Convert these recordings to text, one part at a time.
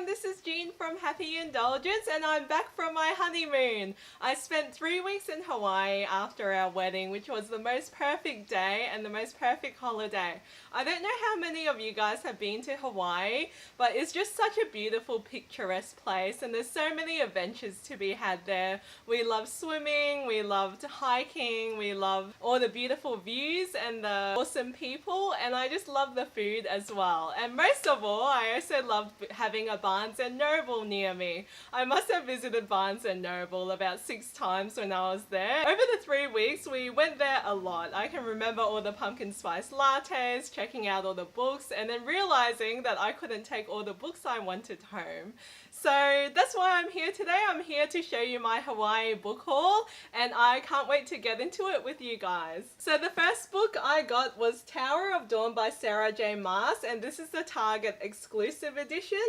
this is Jean from Happy Indulgence and I'm back from my honeymoon. I spent 3 weeks in Hawaii after our wedding, which was the most perfect day and the most perfect holiday. I don't know how many of you guys have been to Hawaii, but it's just such a beautiful, picturesque place and there's so many adventures to be had there. We loved swimming, we loved hiking, we loved all the beautiful views and the awesome people, and I just love the food as well. And most of all, I also loved having a Barnes & Noble near me. I must have visited Barnes & Noble about 6 times when I was there. Over the 3 weeks, we went there a lot. I can remember all the pumpkin spice lattes, checking out all the books, and then realizing that I couldn't take all the books I wanted home. So that's why I'm here today. I'm here to show you my Hawaii book haul, and I can't wait to get into it with you guys. So the first book I got was Tower of Dawn by Sarah J Maas, and this is the Target exclusive edition.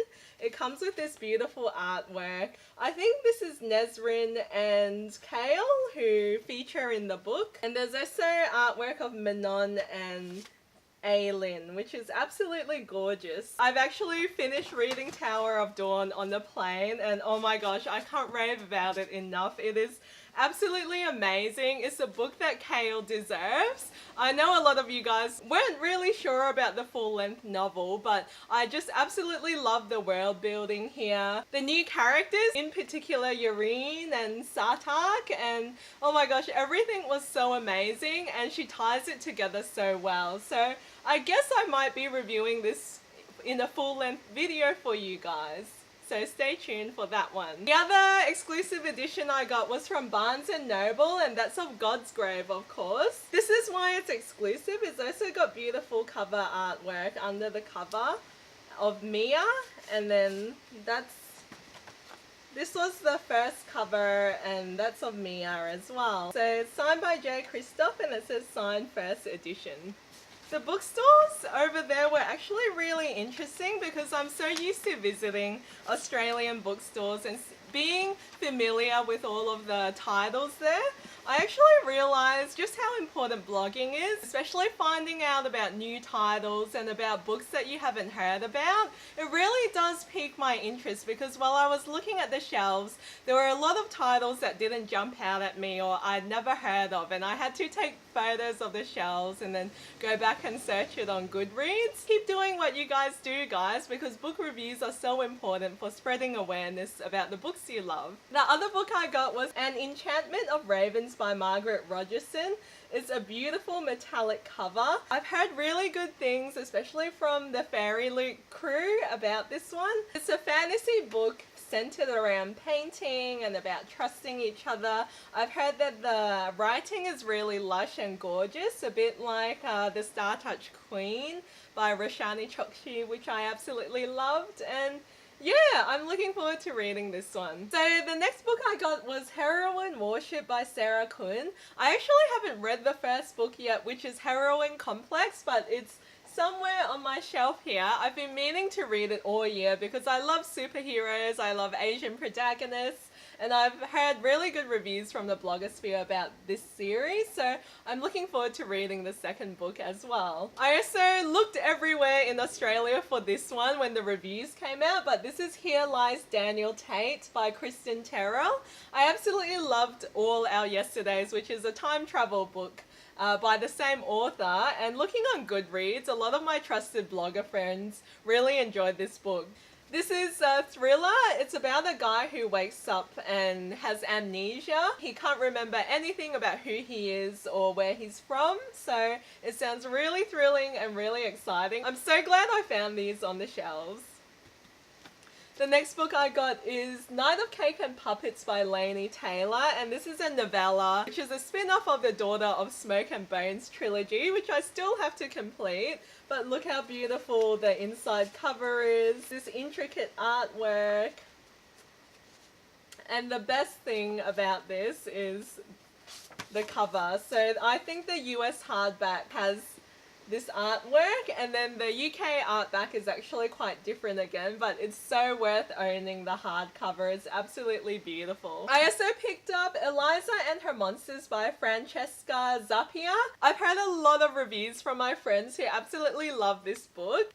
It comes with this beautiful artwork. I think this is Nesrin and Kale who feature in the book, and there's also artwork of Manon and Aylin, which is absolutely gorgeous. I've actually finished reading Tower of Dawn on the plane, and oh my gosh, I can't rave about it enough. It is absolutely amazing. It's a book that Kale deserves. I know a lot of you guys weren't really sure about the full-length novel, but I just absolutely love the world building here. The new characters, in particular Yareen and Sartak, and oh my gosh, everything was so amazing and she ties it together so well. So I guess I might be reviewing this in a full-length video for you guys. So stay tuned for that one. The other exclusive edition I got was from Barnes & Noble, and that's of God's Grave, of course. This is why it's exclusive. It's also got beautiful cover artwork under the cover of Mia, and then this was the first cover, and that's of Mia as well. So it's signed by J. Christoph, and it says signed first edition. The bookstores over there were actually really interesting because I'm so used to visiting Australian bookstores and being familiar with all of the titles there. I actually realised just how important blogging is, especially finding out about new titles and about books that you haven't heard about. It really does pique my interest because while I was looking at the shelves, there were a lot of titles that didn't jump out at me or I'd never heard of, and I had to take photos of the shelves and then go back and search it on Goodreads. Keep doing what you guys do, guys, because book reviews are so important for spreading awareness about the books you love. The other book I got was An Enchantment of Ravens by Margaret Rogerson. It's a beautiful metallic cover. I've heard really good things, especially from the Fairy Loot crew, about this one. It's a fantasy book centered around painting and about trusting each other. I've heard that the writing is really lush and gorgeous, a bit like The Star Touch Queen by Roshani Chokshi, which I absolutely loved, and yeah, I'm looking forward to reading this one. So the next book I got was Heroine Worship by Sarah Kuhn. I actually haven't read the first book yet, which is Heroine Complex, but it's somewhere on my shelf here. I've been meaning to read it all year because I love superheroes, I love Asian protagonists, and I've heard really good reviews from the blogosphere about this series, so I'm looking forward to reading the second book as well. I also looked everywhere in Australia for this one when the reviews came out, but this is Here Lies Daniel Tate by Kristen Terrell. I absolutely loved All Our Yesterdays, which is a time travel book by the same author, and looking on Goodreads, a lot of my trusted blogger friends really enjoyed this book. This is a thriller. It's about a guy who wakes up and has amnesia. He can't remember anything about who he is or where he's from, so it sounds really thrilling and really exciting. I'm so glad I found these on the shelves. The next book I got is Night of Cake and Puppets by Laini Taylor, and this is a novella which is a spin-off of the Daughter of Smoke and Bones trilogy, which I still have to complete, but look how beautiful the inside cover is, this intricate artwork, and the best thing about this is the cover. So I think the US hardback has this artwork, and then the UK artback is actually quite different again, but it's so worth owning the hardcover. It's absolutely beautiful. I also picked up Eliza and Her Monsters by Francesca Zappia. I've heard a lot of reviews from my friends who absolutely love this book.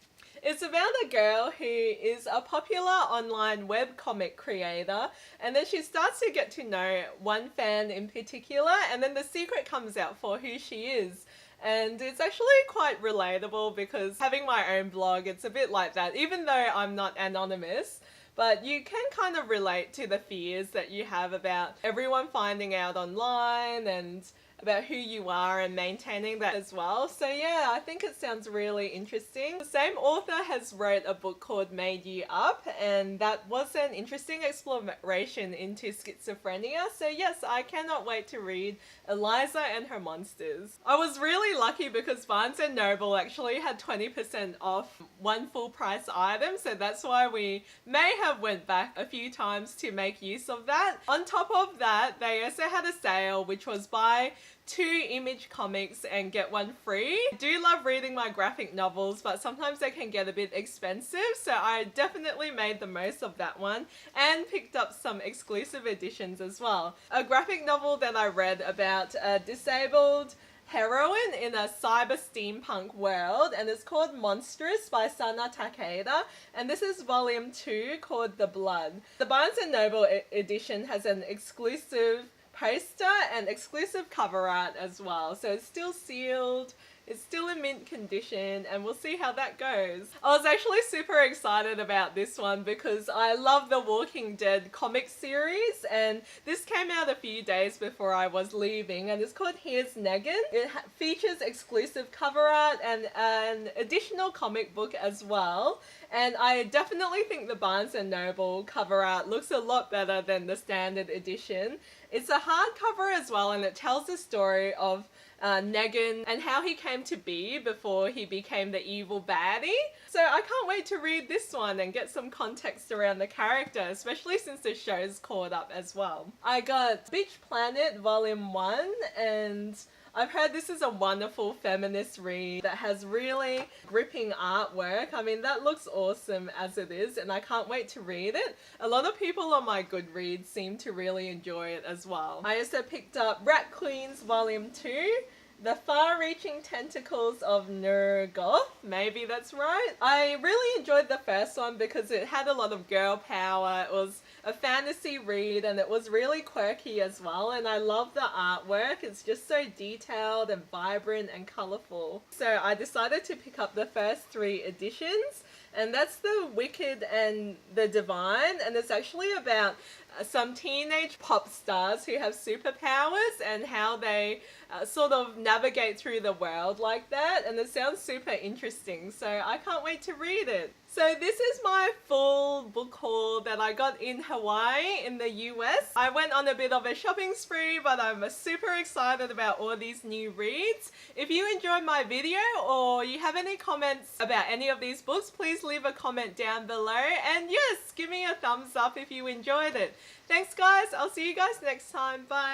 It's about a girl who is a popular online webcomic creator, and then she starts to get to know one fan in particular, and then the secret comes out for who she is. And it's actually quite relatable because having my own blog, it's a bit like that, even though I'm not anonymous. But you can kind of relate to the fears that you have about everyone finding out online and about who you are and maintaining that as well. So yeah, I think it sounds really interesting. The same author has wrote a book called Made You Up, and that was an interesting exploration into schizophrenia. So yes, I cannot wait to read Eliza and Her Monsters. I was really lucky because Barnes & Noble actually had 20% off one full price item, so that's why we may have went back a few times to make use of that. On top of that, they also had a sale which was buy 2 Image comics and get one free. I do love reading my graphic novels, but sometimes they can get a bit expensive, so I definitely made the most of that one and picked up some exclusive editions as well. A graphic novel that I read about a disabled heroine in a cyber steampunk world, and it's called Monstrous by Sana Takeda, and this is volume 2 called The Blood. The Barnes & Noble edition has an exclusive poster and exclusive cover art as well, so it's still sealed, it's still in mint condition, and we'll see how that goes. I was actually super excited about this one because I love the Walking Dead comic series, and this came out a few days before I was leaving, and it's called Here's Negan. It features exclusive cover art and an additional comic book as well, and I definitely think the Barnes & Noble cover art looks a lot better than the standard edition. It's a hardcover as well, and it tells the story of Negan and how he came to be before he became the evil baddie. So I can't wait to read this one and get some context around the character, especially since the show's caught up as well. I got Beach Planet Volume 1, and I've heard this is a wonderful feminist read that has really gripping artwork. I mean, that looks awesome as it is, and I can't wait to read it. A lot of people on my Goodreads seem to really enjoy it as well. I also picked up Rat Queens Volume 2, The Far-Reaching Tentacles of Nurgoth, maybe that's right. I really enjoyed the first one because it had a lot of girl power. It was a fantasy read and it was really quirky as well, and I love the artwork. It's just so detailed and vibrant and colourful. So I decided to pick up the first 3 editions, and that's The Wicked and the Divine, and it's actually about some teenage pop stars who have superpowers and how they sort of navigate through the world like that, and it sounds super interesting, so I can't wait to read it. So this is my full book haul that I got in Hawaii in the US. I went on a bit of a shopping spree, but I'm super excited about all these new reads. If you enjoyed my video or you have any comments about any of these books, please leave a comment down below, and yes, give me a thumbs up if you enjoyed it. Thanks guys, I'll see you guys next time, bye!